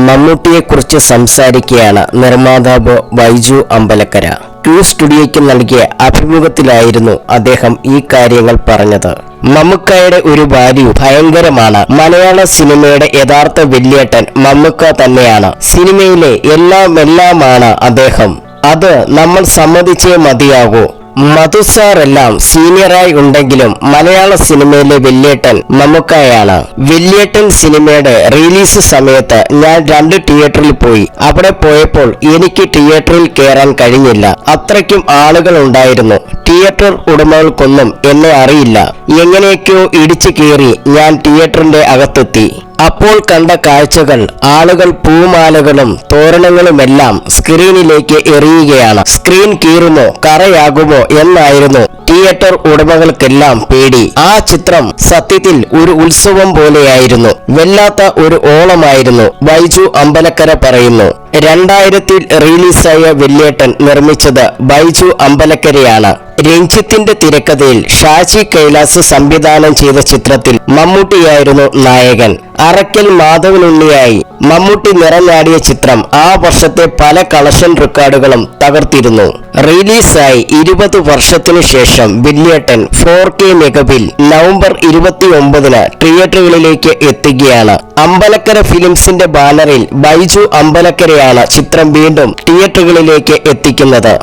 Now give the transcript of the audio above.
മമ്മൂട്ടിയെക്കുറിച്ച് സംസാരിക്കുകയാണ് നിർമ്മാതാവ് ബൈജു അമ്പലക്കര. ക്യൂ സ്റ്റുഡിയോയ്ക്ക് നൽകിയ അഭിമുഖത്തിലായിരുന്നു അദ്ദേഹം ഈ കാര്യങ്ങൾ പറഞ്ഞത്. മമ്മൂക്കയുടെ ഒരു വാല്യൂ ഭയങ്കരമാണ്. മലയാള സിനിമയുടെ യഥാർത്ഥ വല്യേട്ടൻ മമ്മൂക്ക തന്നെയാണ്. സിനിമയിലെ എല്ലാമാണ് അദ്ദേഹം. അത് നമ്മൾ സമ്മതിച്ചേ മതിയാകൂ. മധുസാറെല്ലാം സീനിയറായി ഉണ്ടെങ്കിലും മലയാള സിനിമയിലെ വല്യേട്ടൻ മമ്മൂക്കയാണ്. വല്യേട്ടൻ സിനിമയുടെ റിലീസ് സമയത്ത് ഞാൻ 2 തിയേറ്ററിൽ പോയി. അവിടെ പോയപ്പോൾ എനിക്ക് തിയേറ്ററിൽ കയറാൻ കഴിഞ്ഞില്ല. അത്രയ്ക്കും ആളുകൾ ഉണ്ടായിരുന്നു. തിയേറ്റർ ഉടമകൾക്കൊന്നും എന്നെ അറിയില്ല. എങ്ങനെയൊക്കെയോ ഇടിച്ചു കയറി ഞാൻ തിയേറ്ററിന്റെ അകത്തെത്തി. അപ്പോൾ കണ്ട കാഴ്ചകൾ, ആളുകൾ പൂമാലകളും തോരണങ്ങളുമെല്ലാം സ്ക്രീനിലേക്ക് എറിയുകയാണ്. സ്ക്രീൻ കീറുമോ കറയാകുമോ എന്നായിരുന്നു തിയേറ്റർ ഉടമകൾക്കെല്ലാം പേടി. ആ ചിത്രം സത്യത്തിൽ ഒരു ഉത്സവം പോലെയായിരുന്നു. വല്ലാത്ത ഒരു ഓളമായിരുന്നു. ബൈജു അമ്പലക്കര പറയുന്നു. 2000-ൽ റിലീസായ വല്യേട്ടൻ നിർമ്മിച്ചത് ബൈജു അമ്പലക്കരയാണ്. രഞ്ജിത്തിന്റെ തിരക്കഥയിൽ ഷാജി കൈലാസ് സംവിധാനം ചെയ്ത ചിത്രത്തിൽ മമ്മൂട്ടിയായിരുന്നു നായകൻ. അറക്കൽ മാധവനുണ്ണിയായി മമ്മൂട്ടി നിറഞ്ഞാടിയ ചിത്രം ആ വർഷത്തെ പല കളക്ഷൻ റെക്കോർഡുകളും തകർത്തിരുന്നു. റിലീസായി 20 വർഷത്തിനു ശേഷം വല്യേട്ടൻ 4K മികവിൽ നവംബർ 29-ന് തിയേറ്ററുകളിലേക്ക് എത്തുകയാണ്. അമ്പലക്കര ഫിലിംസിന്റെ ബാനറിൽ ബൈജു അമ്പലക്കരയാണ് ചിത്രം വീണ്ടും തിയേറ്ററുകളിലേക്ക് എത്തിക്കുന്നത്.